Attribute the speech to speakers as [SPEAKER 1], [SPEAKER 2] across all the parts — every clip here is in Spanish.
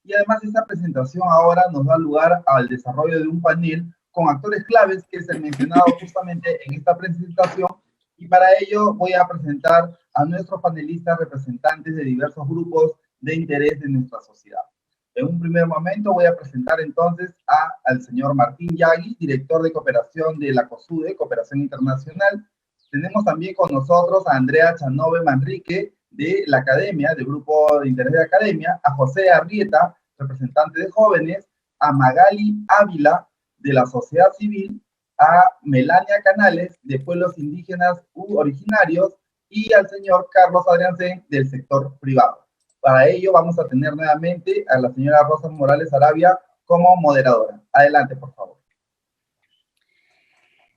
[SPEAKER 1] y además esta presentación ahora nos da lugar al desarrollo de un panel con actores claves que es el mencionado justamente en esta presentación, y para ello voy a presentar a nuestros panelistas representantes de diversos grupos de interés de nuestra sociedad. En un primer momento voy a presentar entonces al señor Martín Yagui, director de cooperación de la COSUDE, Cooperación Internacional. Tenemos también con nosotros a Andrea Chanove Manrique, de la Academia, del Grupo de Interés de Academia, a José Arrieta, representante de jóvenes, a Magali Ávila, de la sociedad civil, a Melania Canales, de pueblos indígenas u originarios, y al señor Carlos Adriansen, del sector privado. Para ello vamos a tener nuevamente a la señora Rosa Morales Arabia como moderadora. Adelante, por favor.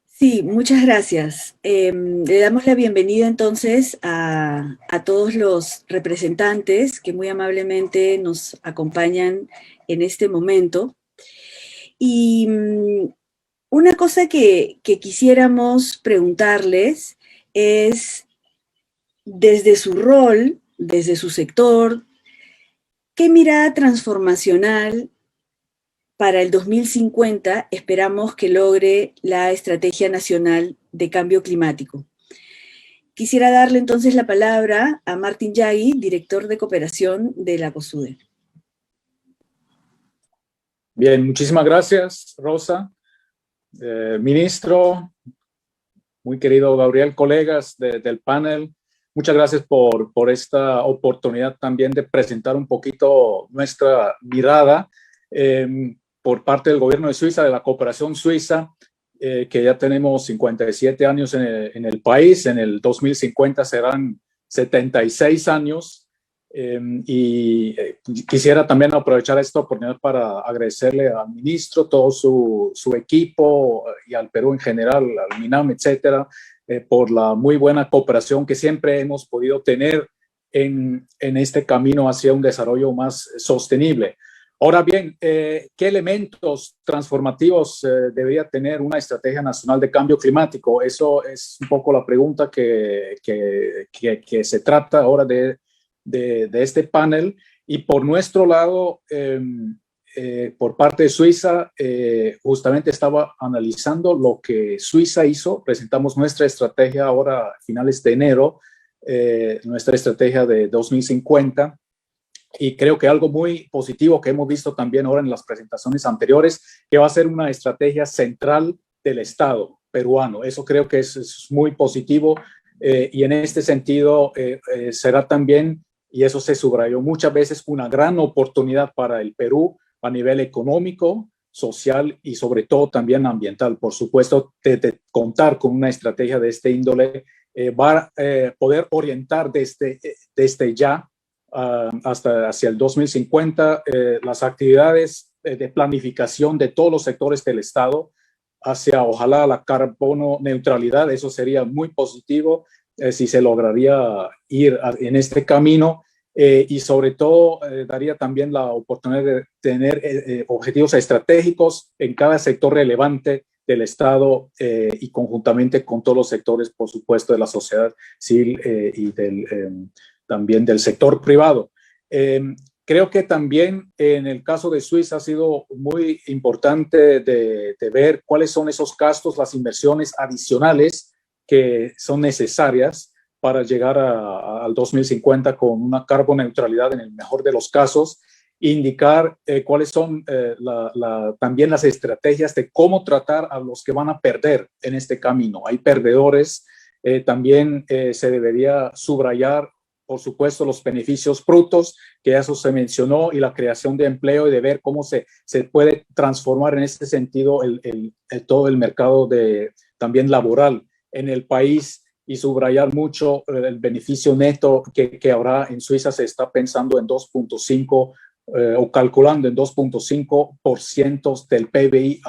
[SPEAKER 2] Sí, muchas gracias. Le damos la bienvenida entonces a todos los representantes que muy amablemente nos acompañan en este momento. Y una cosa que quisiéramos preguntarles es, desde su rol, desde su sector, ¿qué mirada transformacional para el 2050 esperamos que logre la Estrategia Nacional de Cambio Climático? Quisiera darle entonces la palabra a Martín Yagui, director de cooperación de la COSUDE.
[SPEAKER 3] Bien, muchísimas gracias, Rosa. Ministro, muy querido Gabriel, colegas del panel, muchas gracias por esta oportunidad también de presentar un poquito nuestra mirada por parte del gobierno de Suiza, de la cooperación suiza, que ya tenemos 57 años en el país. En el 2050 serán 76 años. Quisiera también aprovechar esta oportunidad para agradecerle al ministro, todo su equipo y al Perú en general, al MINAM, etcétera, por la muy buena cooperación que siempre hemos podido tener en este camino hacia un desarrollo más sostenible. Ahora bien, ¿qué elementos transformativos debería tener una estrategia nacional de cambio climático? Eso es un poco la pregunta que se trata ahora de este panel. Y por nuestro lado, por parte de Suiza, justamente estaba analizando lo que Suiza hizo. Presentamos nuestra estrategia ahora a finales de enero, nuestra estrategia de 2050. Y creo que algo muy positivo que hemos visto también ahora en las presentaciones anteriores, que va a ser una estrategia central del Estado peruano. Eso creo que es muy positivo, y en este sentido será también, y eso se subrayó muchas veces, una gran oportunidad para el Perú a nivel económico, social y sobre todo también ambiental. Por supuesto, de contar con una estrategia de este índole va a poder orientar desde ya hasta hacia el 2050 las actividades de planificación de todos los sectores del Estado hacia, ojalá, la carbono neutralidad. Eso sería muy positivo si se lograría ir en este camino, y sobre todo daría también la oportunidad de tener objetivos estratégicos en cada sector relevante del Estado, y conjuntamente con todos los sectores, por supuesto, de la sociedad civil y también del sector privado. Creo que también en el caso de Suiza ha sido muy importante de ver cuáles son esos gastos, las inversiones adicionales que son necesarias para llegar al 2050 con una carboneutralidad en el mejor de los casos, indicar cuáles son también las estrategias de cómo tratar a los que van a perder en este camino. Hay perdedores. También se debería subrayar, por supuesto, los beneficios brutos, que eso se mencionó, y la creación de empleo, y de ver cómo se puede transformar en este sentido todo el mercado también laboral en el país, y subrayar mucho el beneficio neto que habrá en Suiza. Se está pensando en 2.5 o calculando en 2.5% del PBI,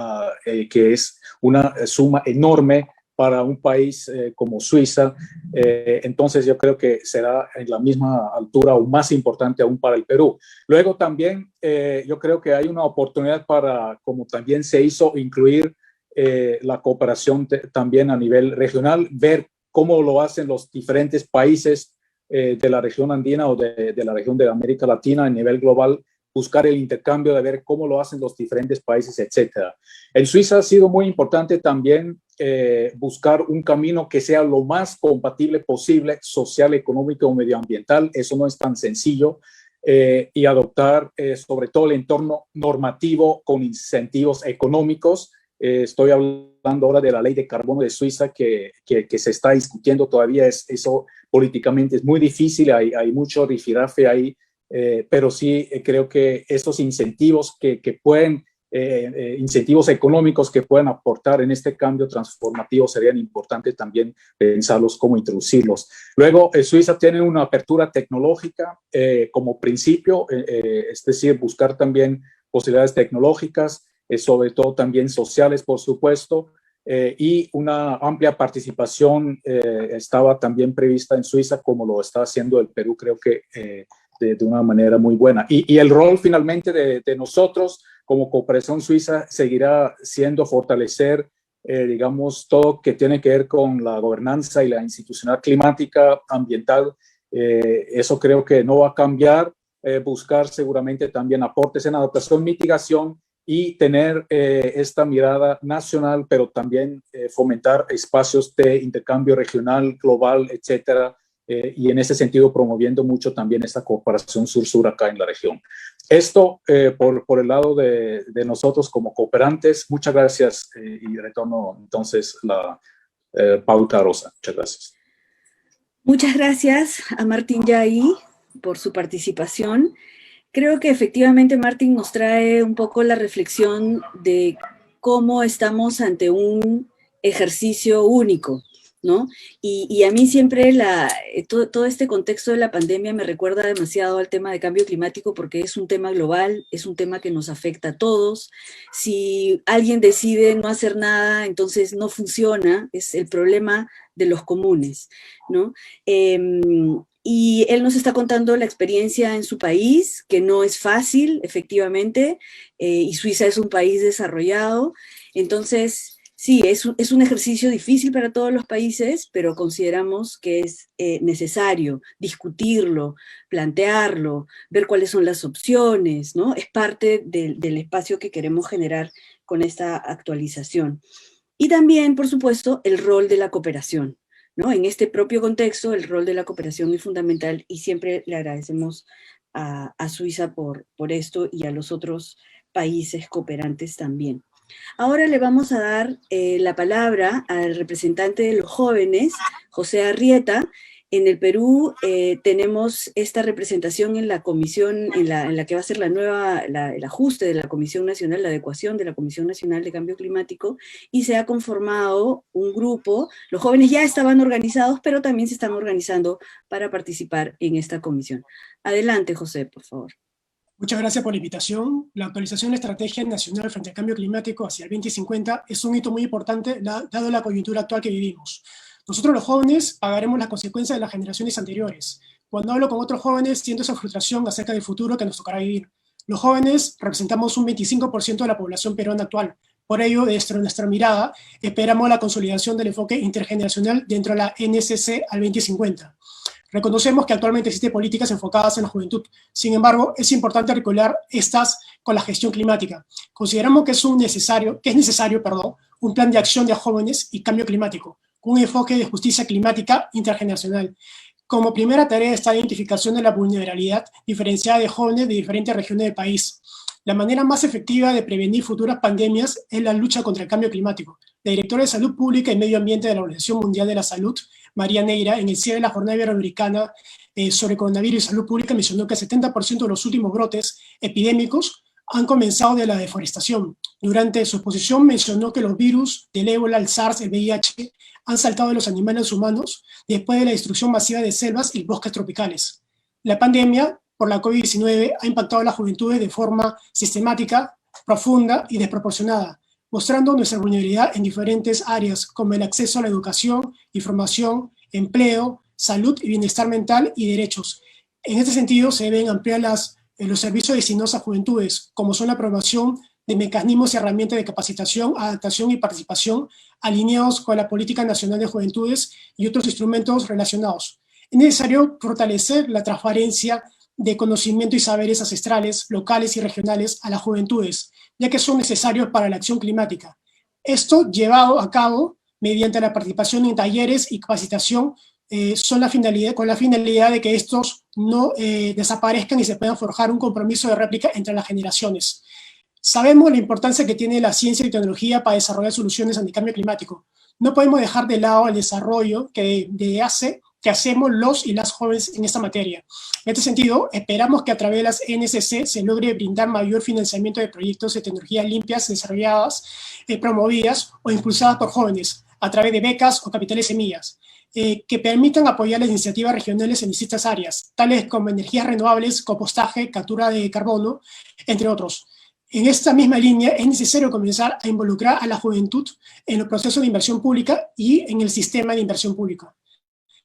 [SPEAKER 3] que es una suma enorme para un país como Suiza. Entonces yo creo que será en la misma altura o más importante aún para el Perú. Luego también yo creo que hay una oportunidad para, como también se hizo, incluir la cooperación también a nivel regional, ver cómo lo hacen los diferentes países de la región andina o de la región de América Latina a nivel global, buscar el intercambio, de ver cómo lo hacen los diferentes países, etcétera. En Suiza ha sido muy importante también buscar un camino que sea lo más compatible posible, social, económico o medioambiental. Eso no es tan sencillo. Y adoptar sobre todo el entorno normativo con incentivos económicos. Estoy hablando ahora de la ley de carbono de Suiza que se está discutiendo todavía. Eso políticamente es muy difícil, hay mucho rifirrafe ahí, pero sí creo que esos incentivos que pueden, incentivos económicos que pueden aportar en este cambio transformativo serían importantes también pensarlos, cómo introducirlos. Luego, Suiza tiene una apertura tecnológica como principio, es decir, buscar también posibilidades tecnológicas, sobre todo también sociales, por supuesto, y una amplia participación estaba también prevista en Suiza, como lo está haciendo el Perú, creo que de una manera muy buena. Y el rol finalmente de nosotros como Cooperación Suiza seguirá siendo fortalecer, digamos, todo que tiene que ver con la gobernanza y la institucional climática, ambiental. Eso creo que no va a cambiar. Buscar seguramente también aportes en adaptación, mitigación y tener esta mirada nacional, pero también fomentar espacios de intercambio regional, global, etcétera, y en ese sentido promoviendo mucho también esta cooperación sur-sur acá en la región. Esto por el lado de nosotros como cooperantes. Muchas gracias y retorno entonces la pauta a Rosa. Muchas gracias.
[SPEAKER 2] Muchas gracias a Martín Yahi por su participación. Creo que efectivamente Martín nos trae un poco la reflexión de cómo estamos ante un ejercicio único, ¿no? Y a mí siempre todo este contexto de la pandemia me recuerda demasiado al tema de cambio climático porque es un tema global, es un tema que nos afecta a todos. Si alguien decide no hacer nada, entonces no funciona, es el problema de los comunes, ¿no? Y él nos está contando la experiencia en su país, que no es fácil, efectivamente, y Suiza es un país desarrollado. Entonces, sí, es un ejercicio difícil para todos los países, pero consideramos que es necesario discutirlo, plantearlo, ver cuáles son las opciones, ¿no? Es parte del espacio que queremos generar con esta actualización. Y también, por supuesto, el rol de la cooperación, ¿no? En este propio contexto, el rol de la cooperación es fundamental y siempre le agradecemos a Suiza por esto y a los otros países cooperantes también. Ahora le vamos a dar la palabra al representante de los jóvenes, José Arrieta. En el Perú tenemos esta representación en la comisión, en la que va a ser el ajuste de la Comisión Nacional, la adecuación de la Comisión Nacional de Cambio Climático, y se ha conformado un grupo. Los jóvenes ya estaban organizados, pero también se están organizando para participar en esta comisión. Adelante, José, por favor.
[SPEAKER 4] Muchas gracias por la invitación. La actualización de la Estrategia Nacional frente al Cambio Climático hacia el 2050 es un hito muy importante dado la coyuntura actual que vivimos. Nosotros los jóvenes pagaremos las consecuencias de las generaciones anteriores. Cuando hablo con otros jóvenes siento esa frustración acerca del futuro que nos tocará vivir. Los jóvenes representamos un 25% de la población peruana actual. Por ello, desde nuestra mirada, esperamos la consolidación del enfoque intergeneracional dentro de la NCC al 2050. Reconocemos que actualmente existen políticas enfocadas en la juventud. Sin embargo, es importante articular estas con la gestión climática. Consideramos que es necesario, un plan de acción de jóvenes y cambio climático, con un enfoque de justicia climática intergeneracional. Como primera tarea está la identificación de la vulnerabilidad diferenciada de jóvenes de diferentes regiones del país. La manera más efectiva de prevenir futuras pandemias es la lucha contra el cambio climático. La directora de Salud Pública y Medio Ambiente de la Organización Mundial de la Salud, María Neira, en el cierre de la Jornada Iberoamericana sobre coronavirus y salud pública, mencionó que el 70% de los últimos brotes epidémicos han comenzado de la deforestación. Durante su exposición mencionó que los virus del ébola, el SARS, el VIH, han saltado de los animales humanos después de la destrucción masiva de selvas y bosques tropicales. La pandemia por la COVID-19 ha impactado a las juventudes de forma sistemática, profunda y desproporcionada, mostrando nuestra vulnerabilidad en diferentes áreas como el acceso a la educación, información, empleo, salud y bienestar mental y derechos. En este sentido, se deben ampliar los servicios destinados a juventudes, como son la promoción de mecanismos y herramientas de capacitación, adaptación y participación alineados con la Política Nacional de Juventudes y otros instrumentos relacionados. Es necesario fortalecer la transparencia de conocimiento y saberes ancestrales, locales y regionales a las juventudes, ya que son necesarios para la acción climática. Esto llevado a cabo mediante la participación en talleres y capacitación con la finalidad de que estos no desaparezcan y se puedan forjar un compromiso de réplica entre las generaciones. Sabemos la importancia que tiene la ciencia y tecnología para desarrollar soluciones ante el cambio climático. No podemos dejar de lado el desarrollo que hacemos los y las jóvenes en esta materia. En este sentido, esperamos que a través de las NSC se logre brindar mayor financiamiento de proyectos de tecnologías limpias desarrolladas, promovidas o impulsadas por jóvenes a través de becas o capitales semillas, que permitan apoyar las iniciativas regionales en distintas áreas, tales como energías renovables, compostaje, captura de carbono, entre otros. En esta misma línea es necesario comenzar a involucrar a la juventud en los procesos de inversión pública y en el sistema de inversión pública.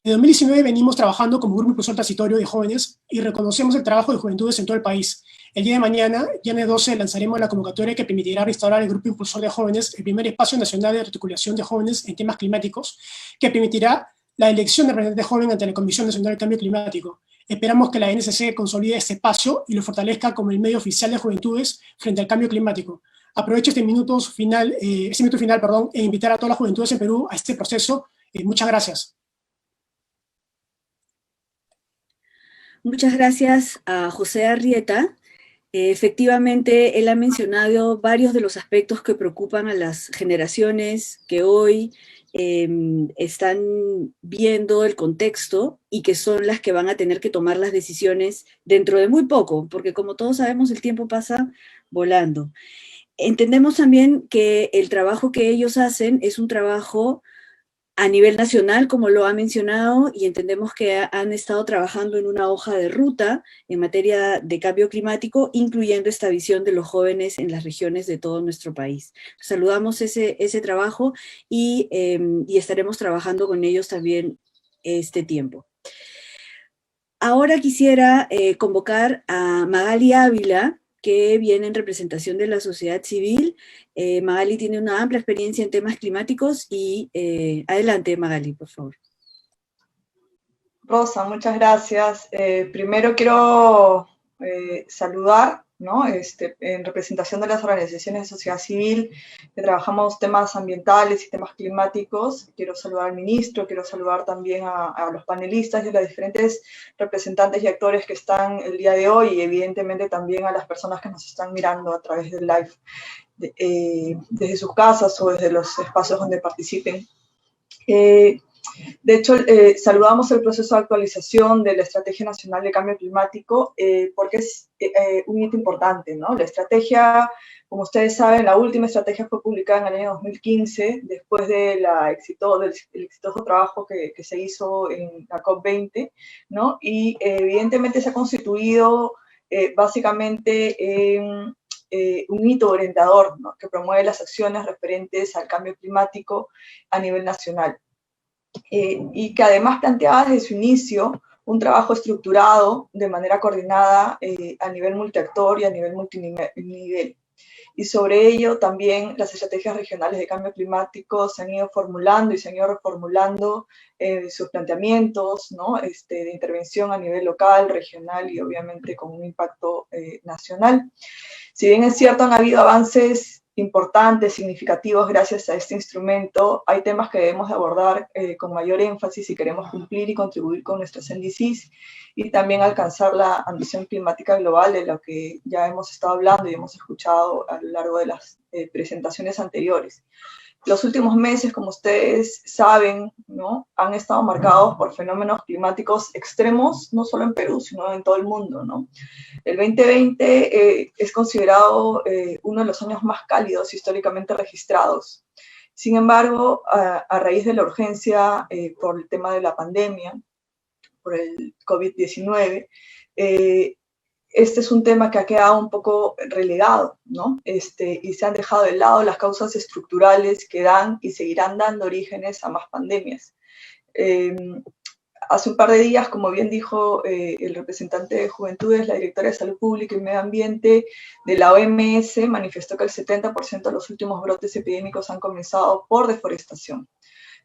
[SPEAKER 4] En 2019 venimos trabajando como grupo impulsor transitorio de jóvenes y reconocemos el trabajo de juventudes en todo el país. El día de mañana, viernes 12, lanzaremos la convocatoria que permitirá restaurar el grupo impulsor de jóvenes, el primer espacio nacional de articulación de jóvenes en temas climáticos, que permitirá la elección de representantes jóvenes ante la Comisión Nacional del Cambio Climático. Esperamos que la NSC consolide este espacio y lo fortalezca como el medio oficial de juventudes frente al cambio climático. Aprovecho este minuto final, e invitar a todas las juventudes en Perú a este proceso. Muchas gracias.
[SPEAKER 2] Muchas gracias a José Arrieta. Efectivamente, él ha mencionado varios de los aspectos que preocupan a las generaciones que hoy están viendo el contexto y que son las que van a tener que tomar las decisiones dentro de muy poco, porque como todos sabemos, el tiempo pasa volando. Entendemos también que el trabajo que ellos hacen es un trabajo a nivel nacional, como lo ha mencionado, y entendemos que han estado trabajando en una hoja de ruta en materia de cambio climático, incluyendo esta visión de los jóvenes en las regiones de todo nuestro país. Saludamos ese trabajo y estaremos trabajando con ellos también este tiempo. Ahora quisiera convocar a Magali Ávila, que viene en representación de la sociedad civil. Magali tiene una amplia experiencia en temas climáticos y adelante, Magali, por favor.
[SPEAKER 5] Rosa, muchas gracias. Primero quiero saludar, ¿no? En representación de las organizaciones de sociedad civil que trabajamos temas ambientales y temas climáticos. Quiero saludar al ministro, quiero saludar también a los panelistas y a los diferentes representantes y actores que están el día de hoy y evidentemente también a las personas que nos están mirando a través del live desde sus casas o desde los espacios donde participen. De hecho, saludamos el proceso de actualización de la Estrategia Nacional de Cambio Climático porque es un hito importante, ¿no? La estrategia, como ustedes saben, la última estrategia fue publicada en el año 2015, después del exitoso trabajo que se hizo en la COP20, ¿no? Y evidentemente se ha constituido básicamente en un hito orientador, ¿no? Que promueve las acciones referentes al cambio climático a nivel nacional. Y que además planteaba desde su inicio un trabajo estructurado de manera coordinada a nivel multiactor y a nivel multinivel. Y sobre ello también las estrategias regionales de cambio climático se han ido formulando y se han ido reformulando sus planteamientos, ¿no? De intervención a nivel local, regional y obviamente con un impacto nacional. Si bien es cierto, han habido avances importantes, significativos gracias a este instrumento, hay temas que debemos abordar con mayor énfasis si queremos cumplir y contribuir con nuestros NDCs y también alcanzar la ambición climática global de lo que ya hemos estado hablando y hemos escuchado a lo largo de las presentaciones anteriores. Los últimos meses, como ustedes saben, ¿no? Han estado marcados por fenómenos climáticos extremos, no solo en Perú, sino en todo el mundo, ¿no? El 2020 es considerado uno de los años más cálidos históricamente registrados. Sin embargo, a raíz de la urgencia por el tema de la pandemia, por el COVID-19, este es un tema que ha quedado un poco relegado, ¿no? Y se han dejado de lado las causas estructurales que dan y seguirán dando orígenes a más pandemias. Hace un par de días, como bien dijo el representante de Juventudes, la directora de Salud Pública y Medio Ambiente de la OMS manifestó que el 70% de los últimos brotes epidémicos han comenzado por deforestación,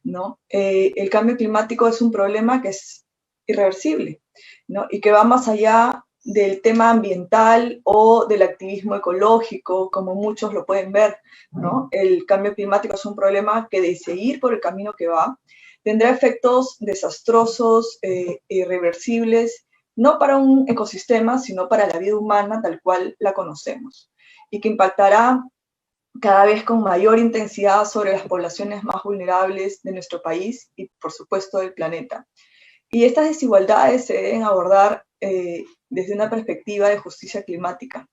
[SPEAKER 5] ¿no? El cambio climático es un problema que es irreversible, ¿no? Y que va más allá del tema ambiental o del activismo ecológico, como muchos lo pueden ver, ¿no? El cambio climático es un problema que, de seguir por el camino que va, tendrá efectos desastrosos, irreversibles, no para un ecosistema, sino para la vida humana tal cual la conocemos, y que impactará cada vez con mayor intensidad sobre las poblaciones más vulnerables de nuestro país y, por supuesto, del planeta. Y estas desigualdades se deben abordar desde una perspectiva de justicia climática.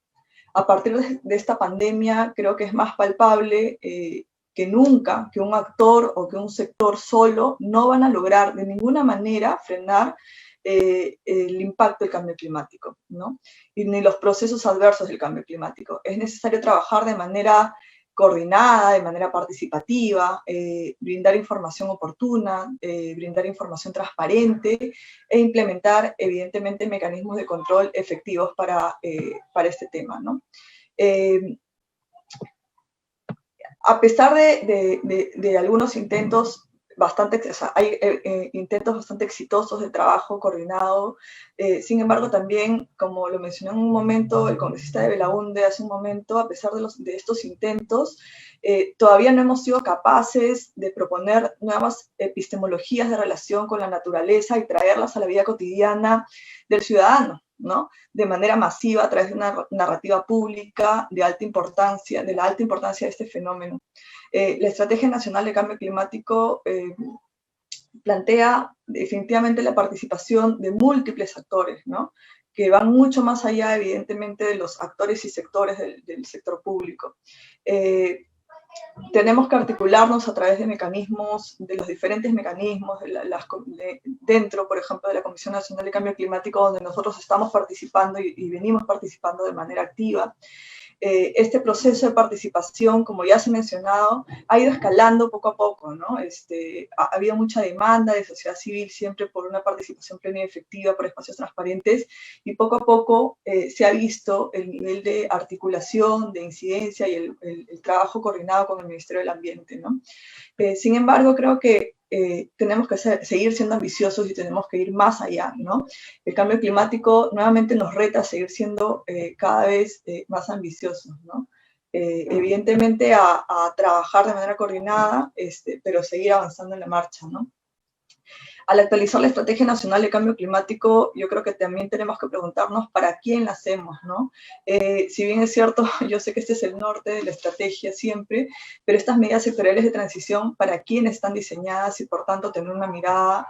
[SPEAKER 5] A partir de esta pandemia, creo que es más palpable que nunca que un actor o que un sector solo no van a lograr de ninguna manera frenar el impacto del cambio climático, ¿no? Y ni los procesos adversos del cambio climático. Es necesario trabajar de manera coordinada, de manera participativa, brindar información oportuna, brindar información transparente e implementar, evidentemente, mecanismos de control efectivos para este tema, ¿no? A pesar de algunos intentos hay intentos bastante exitosos de trabajo coordinado. Sin embargo, también, como lo mencionó en un momento el congresista de Belaúnde hace un momento, a pesar de estos intentos, todavía no hemos sido capaces de proponer nuevas epistemologías de relación con la naturaleza y traerlas a la vida cotidiana del ciudadano, ¿no? De manera masiva a través de una narrativa pública de la alta importancia de este fenómeno. La Estrategia Nacional de Cambio Climático plantea definitivamente la participación de múltiples actores, ¿no? Que van mucho más allá, evidentemente, de los actores y sectores del sector público. Tenemos que articularnos a través de mecanismos, de los diferentes mecanismos, dentro, por ejemplo, de la Comisión Nacional de Cambio Climático, donde nosotros estamos participando y venimos participando de manera activa. Este proceso de participación, como ya se ha mencionado, ha ido escalando poco a poco, ¿no? Ha habido mucha demanda de sociedad civil siempre por una participación plena y efectiva, por espacios transparentes, y poco a poco se ha visto el nivel de articulación, de incidencia y el trabajo coordinado con el Ministerio del Ambiente, ¿no? Sin embargo, creo que tenemos que seguir siendo ambiciosos y tenemos que ir más allá, ¿no? El cambio climático nuevamente nos reta a seguir siendo cada vez más ambiciosos, ¿no? Evidentemente a trabajar de manera coordinada, pero seguir avanzando en la marcha, ¿no? Al actualizar la Estrategia Nacional de Cambio Climático, yo creo que también tenemos que preguntarnos para quién la hacemos, ¿no? Si bien es cierto, yo sé que este es el norte de la estrategia siempre, pero estas medidas sectoriales de transición, ¿para quién están diseñadas y por tanto tener una mirada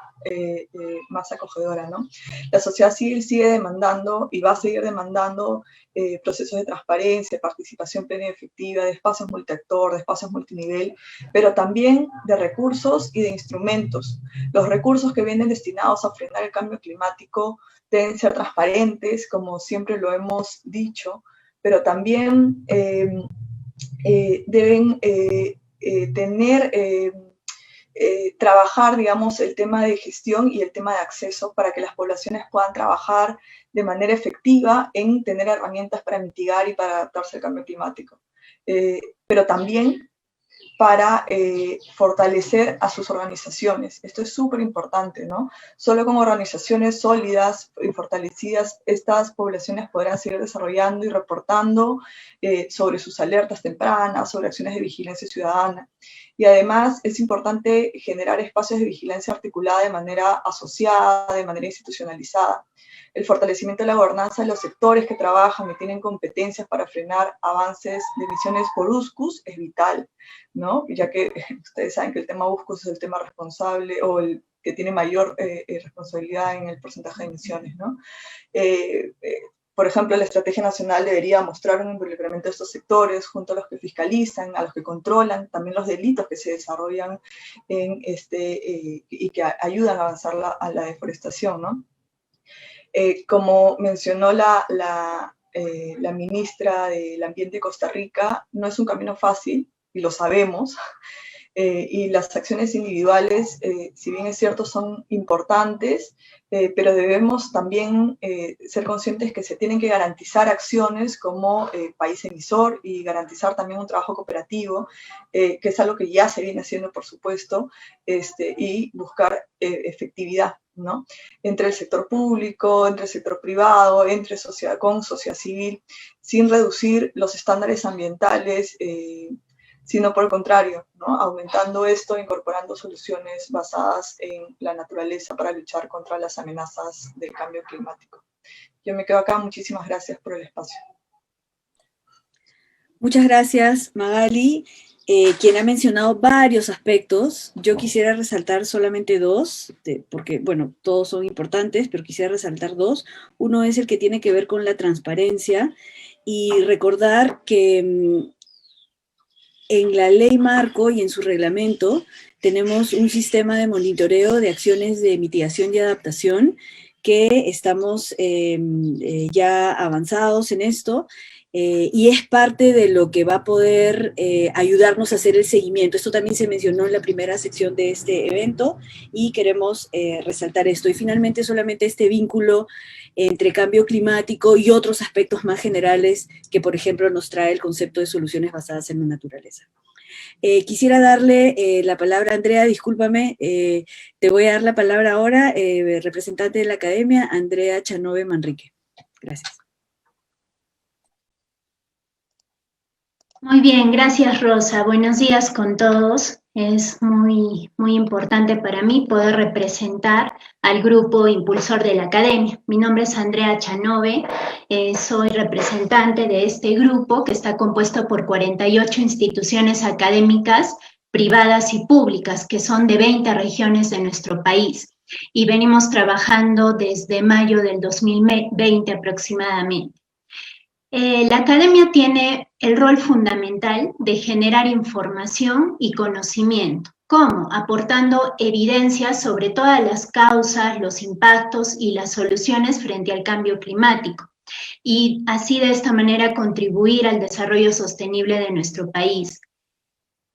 [SPEAKER 5] más acogedora, ¿no? La sociedad civil sigue demandando y va a seguir demandando procesos de transparencia, participación plena y efectiva, de espacios multiactor, de espacios multinivel, pero también de recursos y de instrumentos. Los recursos que vienen destinados a frenar el cambio climático deben ser transparentes, como siempre lo hemos dicho, pero también deben trabajar, digamos, el tema de gestión y el tema de acceso para que las poblaciones puedan trabajar de manera efectiva en tener herramientas para mitigar y para adaptarse al cambio climático. Pero también para fortalecer a sus organizaciones. Esto es súper importante, ¿no? Solo con organizaciones sólidas y fortalecidas, estas poblaciones podrán seguir desarrollando y reportando sobre sus alertas tempranas, sobre acciones de vigilancia ciudadana. Y además es importante generar espacios de vigilancia articulada de manera asociada, de manera institucionalizada. El fortalecimiento de la gobernanza de los sectores que trabajan y tienen competencias para frenar avances de emisiones por USCUS es vital, ¿no? Ya que ustedes saben que el tema USCUS es el tema responsable o el que tiene mayor responsabilidad en el porcentaje de emisiones, ¿no? Por ejemplo, la Estrategia Nacional debería mostrar un involucramiento de estos sectores junto a los que fiscalizan, a los que controlan, también los delitos que se desarrollan y que ayudan a avanzar a la deforestación, ¿no? Como mencionó la ministra del Ambiente de Costa Rica, no es un camino fácil, y lo sabemos. y las acciones individuales, si bien es cierto, son importantes, pero debemos también ser conscientes que se tienen que garantizar acciones como país emisor y garantizar también un trabajo cooperativo, que es algo que ya se viene haciendo, por supuesto, y buscar efectividad, ¿no? Entre el sector público, entre el sector privado, con sociedad civil, sin reducir los estándares ambientales, sino por el contrario, ¿no? Aumentando esto, incorporando soluciones basadas en la naturaleza para luchar contra las amenazas del cambio climático. Yo me quedo acá, muchísimas gracias por el espacio.
[SPEAKER 2] Muchas gracias, Magali, quien ha mencionado varios aspectos. Yo quisiera resaltar solamente dos, porque, bueno, todos son importantes, pero quisiera resaltar dos. Uno es el que tiene que ver con la transparencia y recordar que en la ley marco y en su reglamento tenemos un sistema de monitoreo de acciones de mitigación y adaptación que estamos ya avanzados en esto y es parte de lo que va a poder ayudarnos a hacer el seguimiento. Esto también se mencionó en la primera sección de este evento y queremos resaltar esto. Y finalmente solamente este vínculo entre cambio climático y otros aspectos más generales que, por ejemplo, nos trae el concepto de soluciones basadas en la naturaleza. Quisiera darle la palabra a Andrea, discúlpame, te voy a dar la palabra ahora, representante de la academia, Andrea Chanove Manrique. Gracias.
[SPEAKER 6] Muy bien, gracias Rosa. Buenos días con todos. Es muy importante para mí poder representar al grupo impulsor de la academia. Mi nombre es Andrea Chanove, soy representante de este grupo que está compuesto por 48 instituciones académicas privadas y públicas que son de 20 regiones de nuestro país y venimos trabajando desde mayo del 2020 aproximadamente. La academia tiene el rol fundamental de generar información y conocimiento. ¿Cómo? Aportando evidencias sobre todas las causas, los impactos y las soluciones frente al cambio climático. Y así de esta manera contribuir al desarrollo sostenible de nuestro país.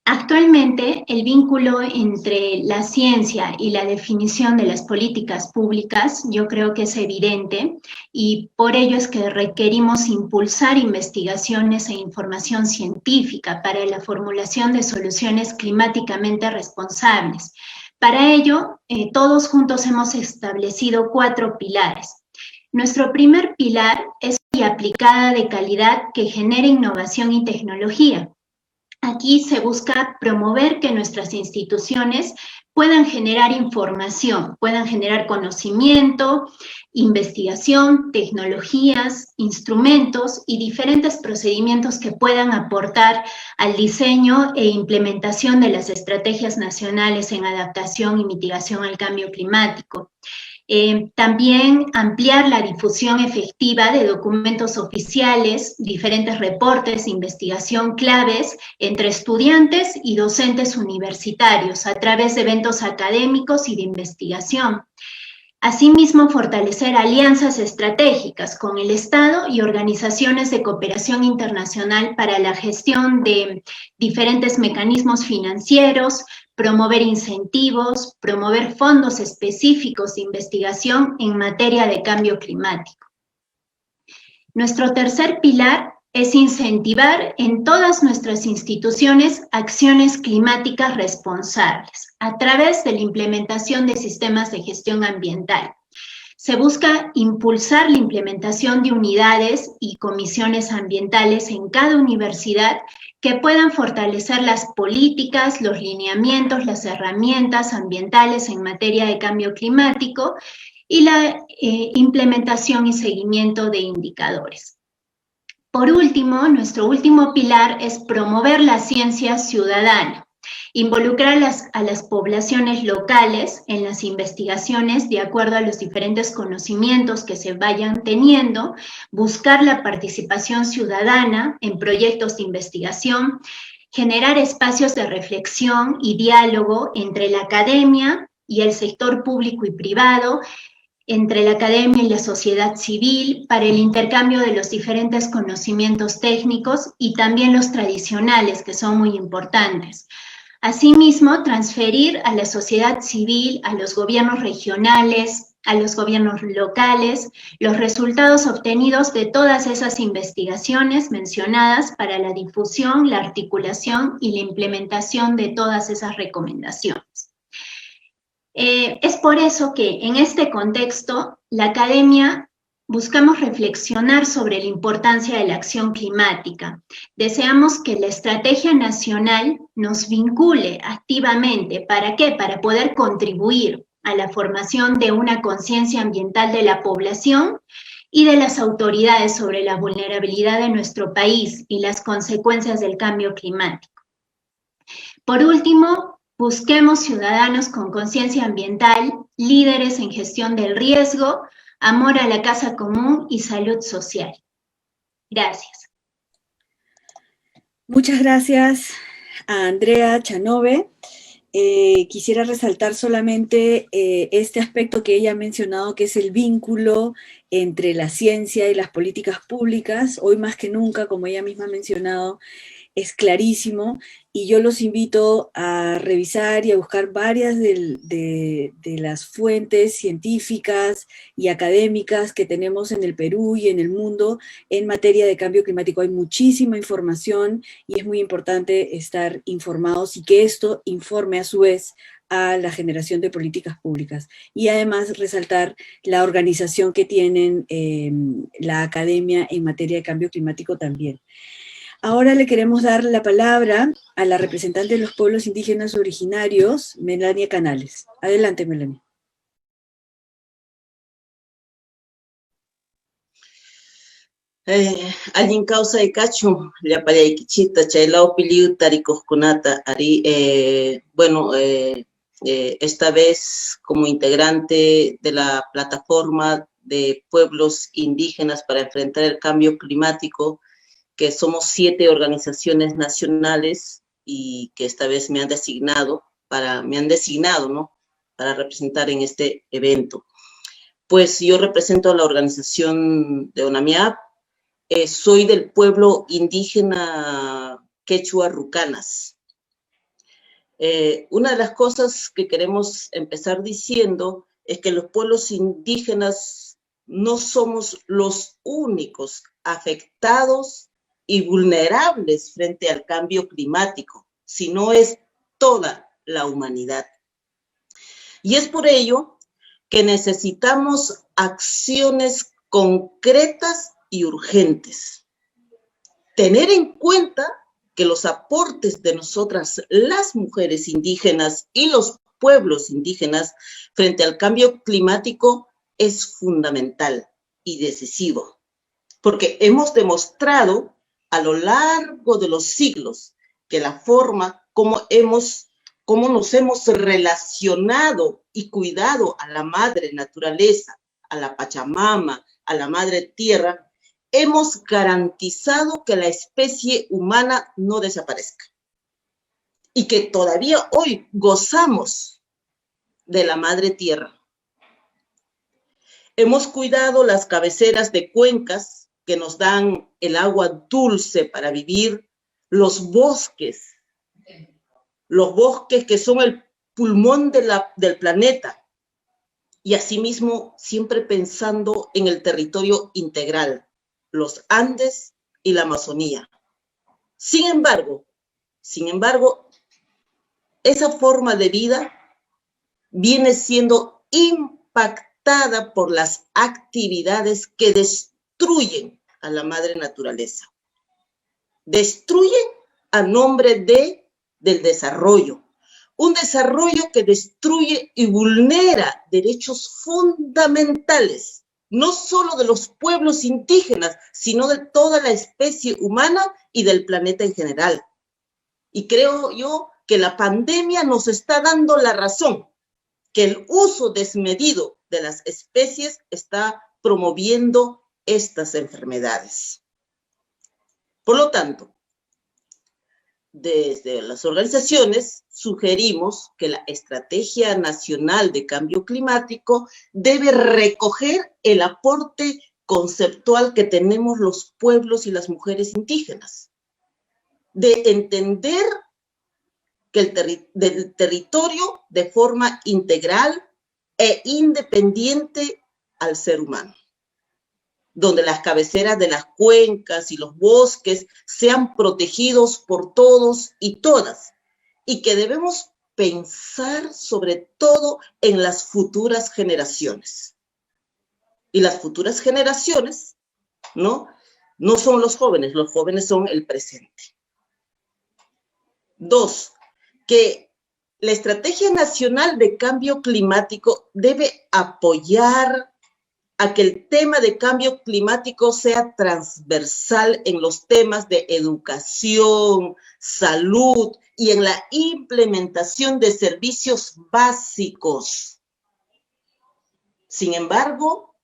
[SPEAKER 6] Actualmente, el vínculo entre la ciencia y la definición de las políticas públicas yo creo que es evidente y por ello es que requerimos impulsar investigaciones e información científica para la formulación de soluciones climáticamente responsables. Para ello, todos juntos hemos establecido 4 pilares. Nuestro primer pilar es la aplicada de calidad que genere innovación y tecnología. Aquí se busca promover que nuestras instituciones puedan generar información, puedan generar conocimiento, investigación, tecnologías, instrumentos y diferentes procedimientos que puedan aportar al diseño e implementación de las estrategias nacionales en adaptación y mitigación al cambio climático. También ampliar la difusión efectiva de documentos oficiales, diferentes reportes, investigación claves entre estudiantes y docentes universitarios a través de eventos académicos y de investigación. Asimismo, fortalecer alianzas estratégicas con el Estado y organizaciones de cooperación internacional para la gestión de diferentes mecanismos financieros, promover incentivos, promover fondos específicos de investigación en materia de cambio climático. Nuestro tercer pilar es incentivar en todas nuestras instituciones acciones climáticas responsables a través de la implementación de sistemas de gestión ambiental. Se busca impulsar la implementación de unidades y comisiones ambientales en cada universidad que puedan fortalecer las políticas, los lineamientos, las herramientas ambientales en materia de cambio climático y la implementación y seguimiento de indicadores. Por último, nuestro último pilar es promover la ciencia ciudadana, involucrar a las poblaciones locales en las investigaciones de acuerdo a los diferentes conocimientos que se vayan teniendo, buscar la participación ciudadana en proyectos de investigación, generar espacios de reflexión y diálogo entre la academia y el sector público y privado, entre la academia y la sociedad civil para el intercambio de los diferentes conocimientos técnicos y también los tradicionales, que son muy importantes. Asimismo, transferir a la sociedad civil, a los gobiernos regionales, a los gobiernos locales, los resultados obtenidos de todas esas investigaciones mencionadas para la difusión, la articulación y la implementación de todas esas recomendaciones. Es por eso que en este contexto, la academia buscamos reflexionar sobre la importancia de la acción climática. Deseamos que la estrategia nacional nos vincule activamente. ¿Para qué? Para poder contribuir a la formación de una conciencia ambiental de la población y de las autoridades sobre la vulnerabilidad de nuestro país y las consecuencias del cambio climático. Por último, busquemos ciudadanos con conciencia ambiental, líderes en gestión del riesgo, amor a la casa común y salud social. Gracias.
[SPEAKER 2] Muchas gracias a Andrea Chanove. Quisiera resaltar solamente este aspecto que ella ha mencionado, que es el vínculo entre la ciencia y las políticas públicas. Hoy más que nunca, como ella misma ha mencionado, es clarísimo, y yo los invito a revisar y a buscar varias de las fuentes científicas y académicas que tenemos en el Perú y en el mundo en materia de cambio climático. Hay muchísima información y es muy importante estar informados y que esto informe a su vez a la generación de políticas públicas. Y además resaltar la organización que tienen la academia en materia de cambio climático también. Ahora le queremos dar la palabra a la representante de los pueblos indígenas originarios, Melania Canales. Adelante, Melania.
[SPEAKER 7] Alguien causa y cacho, le aparece quichita, chaylao piliu taricoscunata, ari, bueno, esta vez como integrante de la plataforma de pueblos indígenas para enfrentar el cambio climático, que somos 7 organizaciones nacionales y que esta vez me han designado, ¿no?, para representar en este evento. Pues yo represento a la organización de ONAMIAP, soy del pueblo indígena quechua Rucanas. Una de las cosas que queremos empezar diciendo es que los pueblos indígenas no somos los únicos afectados y vulnerables frente al cambio climático, sino es toda la humanidad. Y es por ello que necesitamos acciones concretas y urgentes. Tener en cuenta que los aportes de nosotras, las mujeres indígenas y los pueblos indígenas frente al cambio climático es fundamental y decisivo, porque hemos demostrado a lo largo de los siglos que la forma como nos hemos relacionado y cuidado a la madre naturaleza, a la Pachamama, a la madre tierra, hemos garantizado que la especie humana no desaparezca y que todavía hoy gozamos de la madre tierra. Hemos cuidado las cabeceras de cuencas que nos dan el agua dulce para vivir, los bosques que son el pulmón del planeta, y asimismo siempre pensando en el territorio integral, los Andes y la Amazonía. Sin embargo, esa forma de vida viene siendo impactada por las actividades que destruyen a la madre naturaleza. Destruyen a nombre del desarrollo. Un desarrollo que destruye y vulnera derechos fundamentales, no solo de los pueblos indígenas, sino de toda la especie humana y del planeta en general. Y creo yo que la pandemia nos está dando la razón, que el uso desmedido de las especies está promoviendo estas enfermedades. Por lo tanto, desde las organizaciones sugerimos que la Estrategia Nacional de Cambio Climático debe recoger el aporte conceptual que tenemos los pueblos y las mujeres indígenas, de entender del territorio de forma integral e independiente al ser humano, donde las cabeceras de las cuencas y los bosques sean protegidos por todos y todas, y que debemos pensar sobre todo en las futuras generaciones. Y las futuras generaciones, no son los jóvenes son el presente. 2, que la Estrategia Nacional de Cambio Climático debe apoyar a que el tema de cambio climático sea transversal en los temas de educación, salud y en la implementación de servicios básicos. Sin embargo,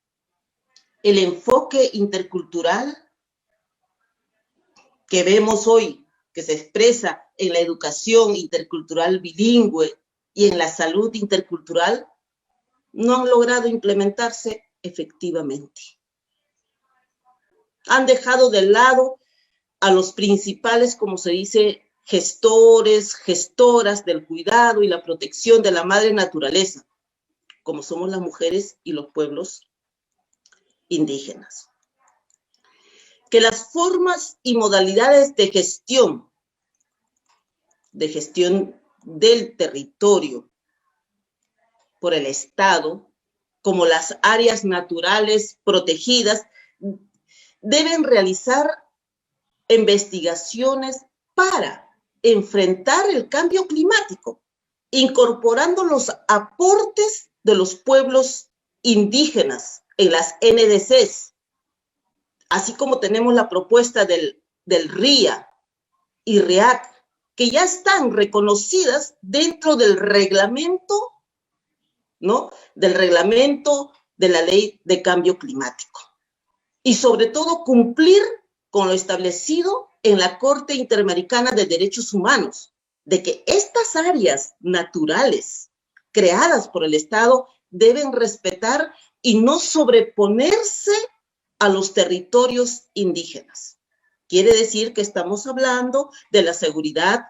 [SPEAKER 7] el enfoque intercultural que vemos hoy, que se expresa en la educación intercultural bilingüe y en la salud intercultural, no han logrado implementarse efectivamente. Han dejado de lado a los principales, como se dice, gestores, gestoras del cuidado y la protección de la madre naturaleza, como somos las mujeres y los pueblos indígenas. Que las formas y modalidades de gestión del territorio por el Estado, como las áreas naturales protegidas, deben realizar investigaciones para enfrentar el cambio climático, incorporando los aportes de los pueblos indígenas en las NDCs, así como tenemos la propuesta del RIA y REAC, que ya están reconocidas dentro del reglamento, ¿no? Del reglamento de la Ley de Cambio Climático. Y sobre todo cumplir con lo establecido en la Corte Interamericana de Derechos Humanos, de que estas áreas naturales creadas por el Estado deben respetar y no sobreponerse a los territorios indígenas. Quiere decir que estamos hablando de la seguridad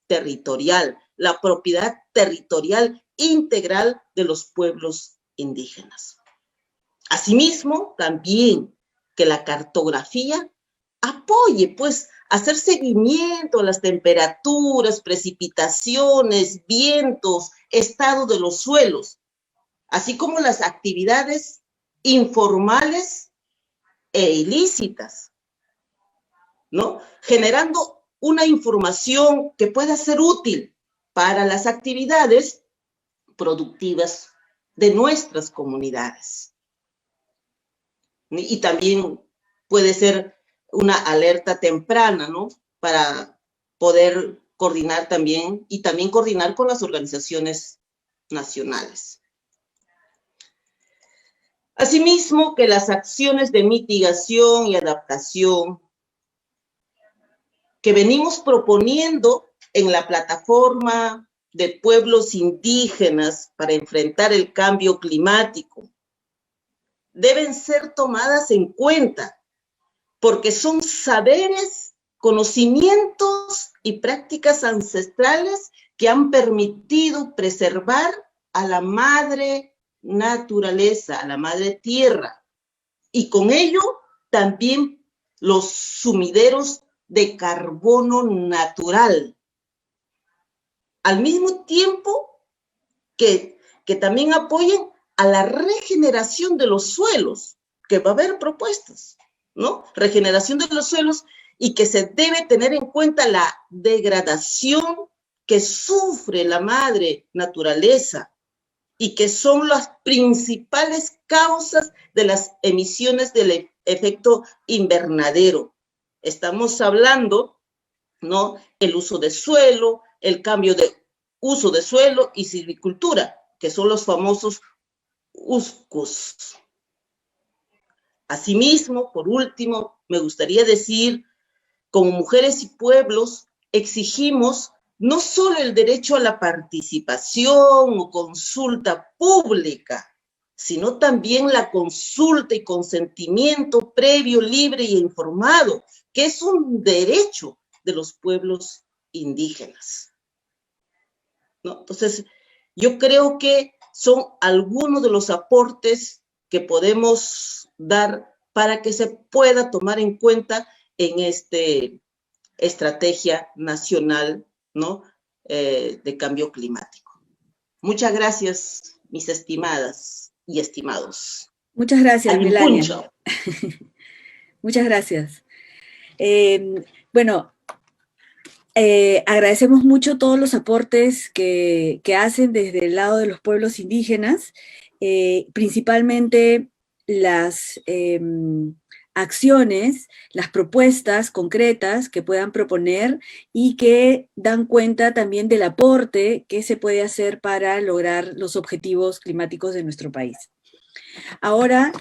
[SPEAKER 7] territorial, la propiedad territorial integral de los pueblos indígenas. Asimismo, también que la cartografía apoye, pues, hacer seguimiento a las temperaturas, precipitaciones, vientos, estado de los suelos, así como las actividades informales e ilícitas, ¿no? Generando una información que pueda ser útil para las actividades productivas de nuestras comunidades. Y también puede ser una alerta temprana, ¿no? Para poder coordinar también, y también coordinar con las organizaciones nacionales. Asimismo, que las acciones de mitigación y adaptación que venimos proponiendo en la plataforma de pueblos indígenas para enfrentar el cambio climático deben ser tomadas en cuenta, porque son saberes, conocimientos y prácticas ancestrales que han permitido preservar a la madre naturaleza, a la madre tierra, y con ello también los sumideros de carbono natural. Al mismo tiempo que también apoyen a la regeneración de los suelos, que va a haber propuestas, ¿no? Regeneración de los suelos, y que se debe tener en cuenta la degradación que sufre la madre naturaleza y que son las principales causas de las emisiones del efecto invernadero. Estamos hablando, ¿no? El uso de suelo, el cambio de uso de suelo y silvicultura, que son los famosos USCUS. Asimismo, por último, me gustaría decir, como mujeres y pueblos, exigimos no solo el derecho a la participación o consulta pública, sino también la consulta y consentimiento previo, libre y informado, que es un derecho de los pueblos indígenas. ¿no? Entonces, yo creo que son algunos de los aportes que podemos dar para que se pueda tomar en cuenta en esta estrategia nacional, ¿no? De cambio climático. Muchas gracias, mis estimadas y estimados.
[SPEAKER 2] Muchas gracias, Melania.
[SPEAKER 7] Puncho.
[SPEAKER 2] Muchas gracias. Bueno, agradecemos mucho todos los aportes que hacen desde el lado de los pueblos indígenas, principalmente las acciones, las propuestas concretas que puedan proponer y que dan cuenta también del aporte que se puede hacer para lograr los objetivos climáticos de nuestro país. Ahora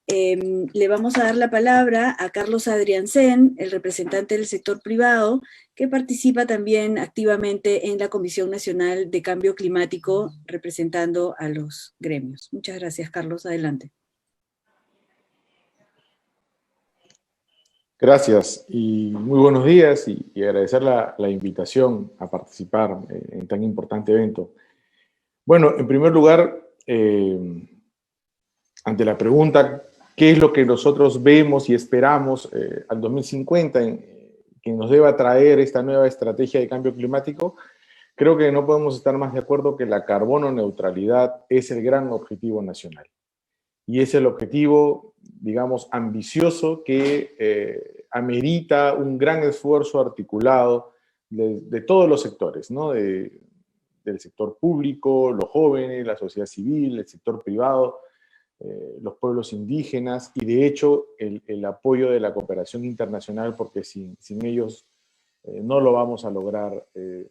[SPEAKER 2] le vamos a dar la palabra a Carlos Adriancén, el representante del sector privado, que participa también activamente en la Comisión Nacional de Cambio Climático, representando a los gremios. Muchas gracias, Carlos. Adelante.
[SPEAKER 8] Gracias y muy buenos días y agradecer la invitación a participar en tan importante evento. Bueno, en primer lugar, ante la pregunta, ¿qué es lo que nosotros vemos y esperamos al 2050 que nos deba traer esta nueva estrategia de cambio climático? Creo que no podemos estar más de acuerdo que la carbono neutralidad es el gran objetivo nacional. Y es el objetivo, digamos, ambicioso que amerita un gran esfuerzo articulado de todos los sectores, ¿no? Del sector público, los jóvenes, la sociedad civil, el sector privado, los pueblos indígenas y, de hecho, el apoyo de la cooperación internacional, porque sin ellos no lo vamos a lograr en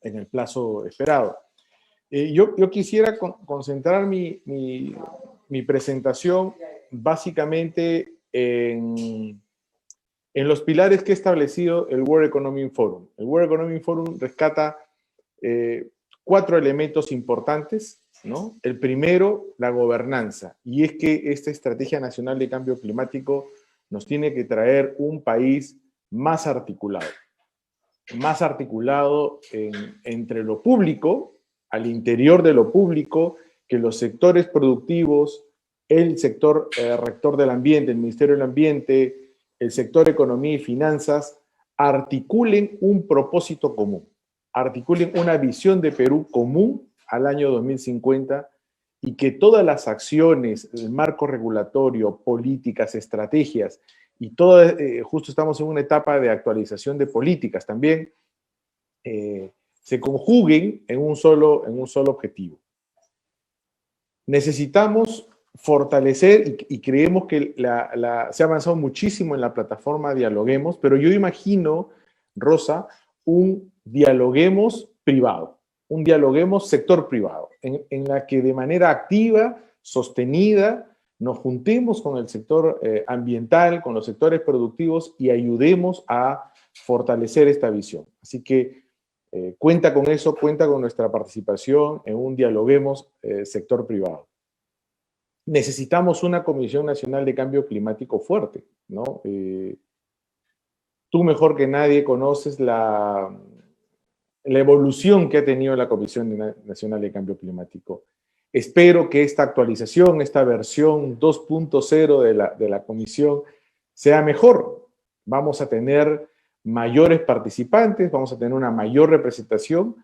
[SPEAKER 8] el plazo esperado. Yo quisiera concentrar mi presentación básicamente en los pilares que ha establecido el World Economic Forum. El World Economic Forum rescata 4 elementos importantes, ¿no? El primero, la gobernanza, y es que esta Estrategia Nacional de Cambio Climático nos tiene que traer un país más articulado entre lo público, al interior de lo público, que los sectores productivos, el sector rector del ambiente, el Ministerio del Ambiente, el sector economía y finanzas, articulen un propósito común, articulen una visión de Perú común al año 2050 y que todas las acciones, el marco regulatorio, políticas, estrategias y todo, justo estamos en una etapa de actualización de políticas también, se conjuguen en un solo objetivo. Necesitamos fortalecer y creemos que se ha avanzado muchísimo en la plataforma Dialoguemos, pero yo imagino, Rosa, un Dialoguemos privado, un Dialoguemos sector privado, en la que de manera activa, sostenida, nos juntemos con el sector ambiental, con los sectores productivos y ayudemos a fortalecer esta visión. Así que cuenta con eso, cuenta con nuestra participación en un Dialoguemos sector privado. Necesitamos una Comisión Nacional de Cambio Climático fuerte, ¿no? Tú mejor que nadie conoces la evolución que ha tenido la Comisión Nacional de Cambio Climático. Espero que esta actualización, esta versión 2.0 de la Comisión sea mejor. Vamos a tener mayores participantes, vamos a tener una mayor representación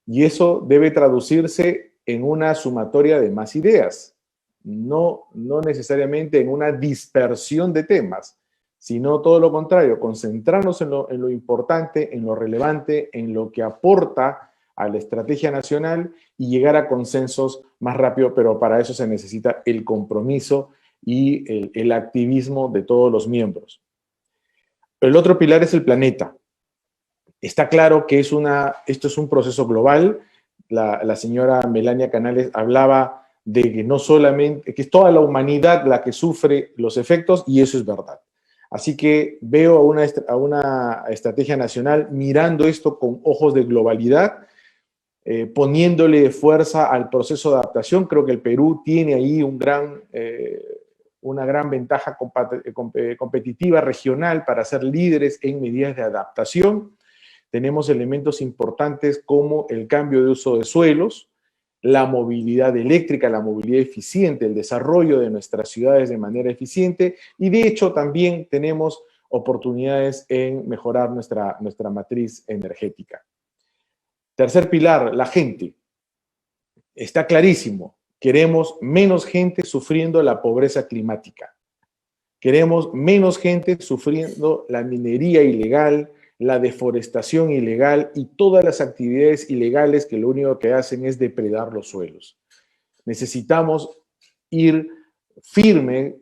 [SPEAKER 8] y eso debe traducirse en una sumatoria de más ideas. No necesariamente en una dispersión de temas, sino todo lo contrario, concentrarnos en lo importante, en lo relevante, en lo que aporta a la estrategia nacional y llegar a consensos más rápido, pero para eso se necesita el compromiso y el activismo de todos los miembros. El otro pilar es el planeta. Está claro que esto es un proceso global. La señora Melania Canales hablaba de que no solamente, que es toda la humanidad la que sufre los efectos, y eso es verdad. Así que veo a una estrategia nacional mirando esto con ojos de globalidad, poniéndole fuerza al proceso de adaptación. Creo que el Perú tiene ahí una gran ventaja competitiva regional para ser líderes en medidas de adaptación. tenemos elementos importantes como el cambio de uso de suelos, la movilidad eléctrica, la movilidad eficiente, el desarrollo de nuestras ciudades de manera eficiente, y de hecho también tenemos oportunidades en mejorar nuestra matriz energética. Tercer pilar, la gente. Está clarísimo, queremos menos gente sufriendo la pobreza climática. Queremos menos gente sufriendo la minería ilegal, la deforestación ilegal y todas las actividades ilegales que lo único que hacen es depredar los suelos. Necesitamos ir firme,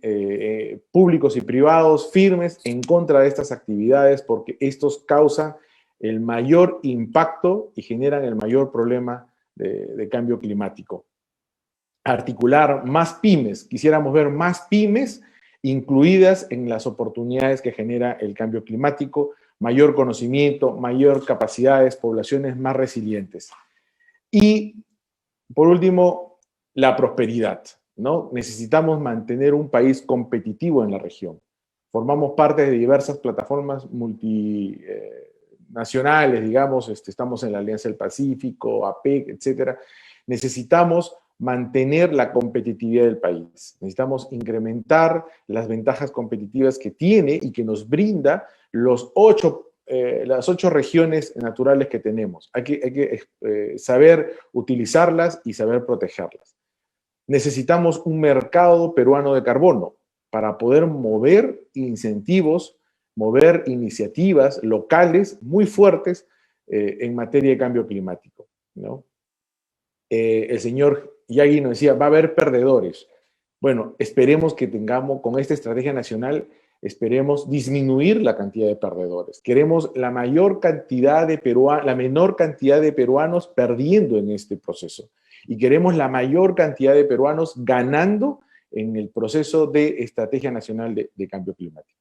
[SPEAKER 8] públicos y privados, firmes en contra de estas actividades porque estos causan el mayor impacto y generan el mayor problema de cambio climático. Articular más pymes, quisiéramos ver más pymes incluidas en las oportunidades que genera el cambio climático, mayor conocimiento, mayor capacidades, poblaciones más resilientes. Y, por último, la prosperidad, ¿no? Necesitamos mantener un país competitivo en la región. Formamos parte de diversas plataformas multinacionales, digamos, estamos en la Alianza del Pacífico, APEC, etcétera. Necesitamos mantener la competitividad del país. Necesitamos incrementar las ventajas competitivas que tiene y que nos brinda las 8 regiones naturales que tenemos. Hay que saber utilizarlas y saber protegerlas. Necesitamos un mercado peruano de carbono para poder mover incentivos, mover iniciativas locales muy fuertes en materia de cambio climático, ¿no? El señor Yagui nos decía, va a haber perdedores. Bueno, esperemos que tengamos, con esta estrategia nacional, esperemos disminuir la cantidad de perdedores. Queremos la menor cantidad de peruanos perdiendo en este proceso. Y queremos la mayor cantidad de peruanos ganando en el proceso de estrategia nacional de cambio climático.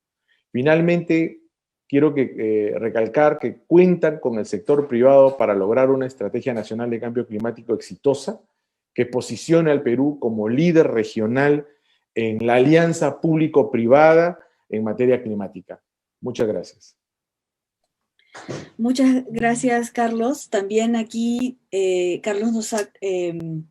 [SPEAKER 8] Finalmente, quiero recalcar que cuentan con el sector privado para lograr una estrategia nacional de cambio climático exitosa que posicione al Perú como líder regional en la alianza público-privada en materia climática. Muchas gracias.
[SPEAKER 2] Muchas gracias, Carlos. También aquí Carlos nos ha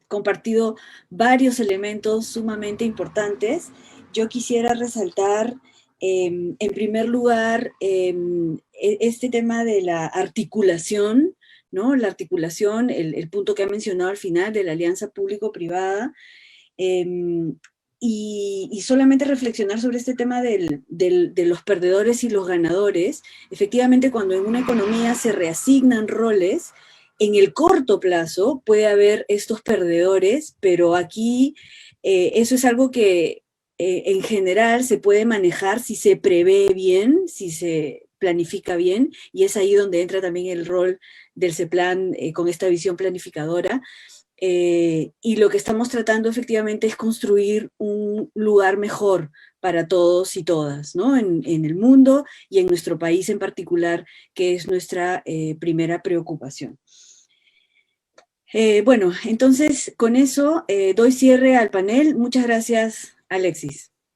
[SPEAKER 2] compartido varios elementos sumamente importantes. Yo quisiera resaltar, en primer lugar, este tema de la articulación, ¿no? La articulación, el punto que ha mencionado al final de la alianza público-privada, y solamente reflexionar sobre este tema de los perdedores y los ganadores. Efectivamente, cuando en una economía se reasignan roles, en el corto plazo puede haber estos perdedores, pero aquí eso es algo que en general se puede manejar si se prevé bien, si se planifica bien, y es ahí donde entra también el rol del CEPLAN con esta visión planificadora. Y lo que estamos tratando efectivamente es construir un lugar mejor para todos y todas, ¿no? En el mundo y en nuestro país en particular, que es nuestra primera preocupación. Bueno, entonces con eso doy cierre al panel. Muchas gracias, Alexis.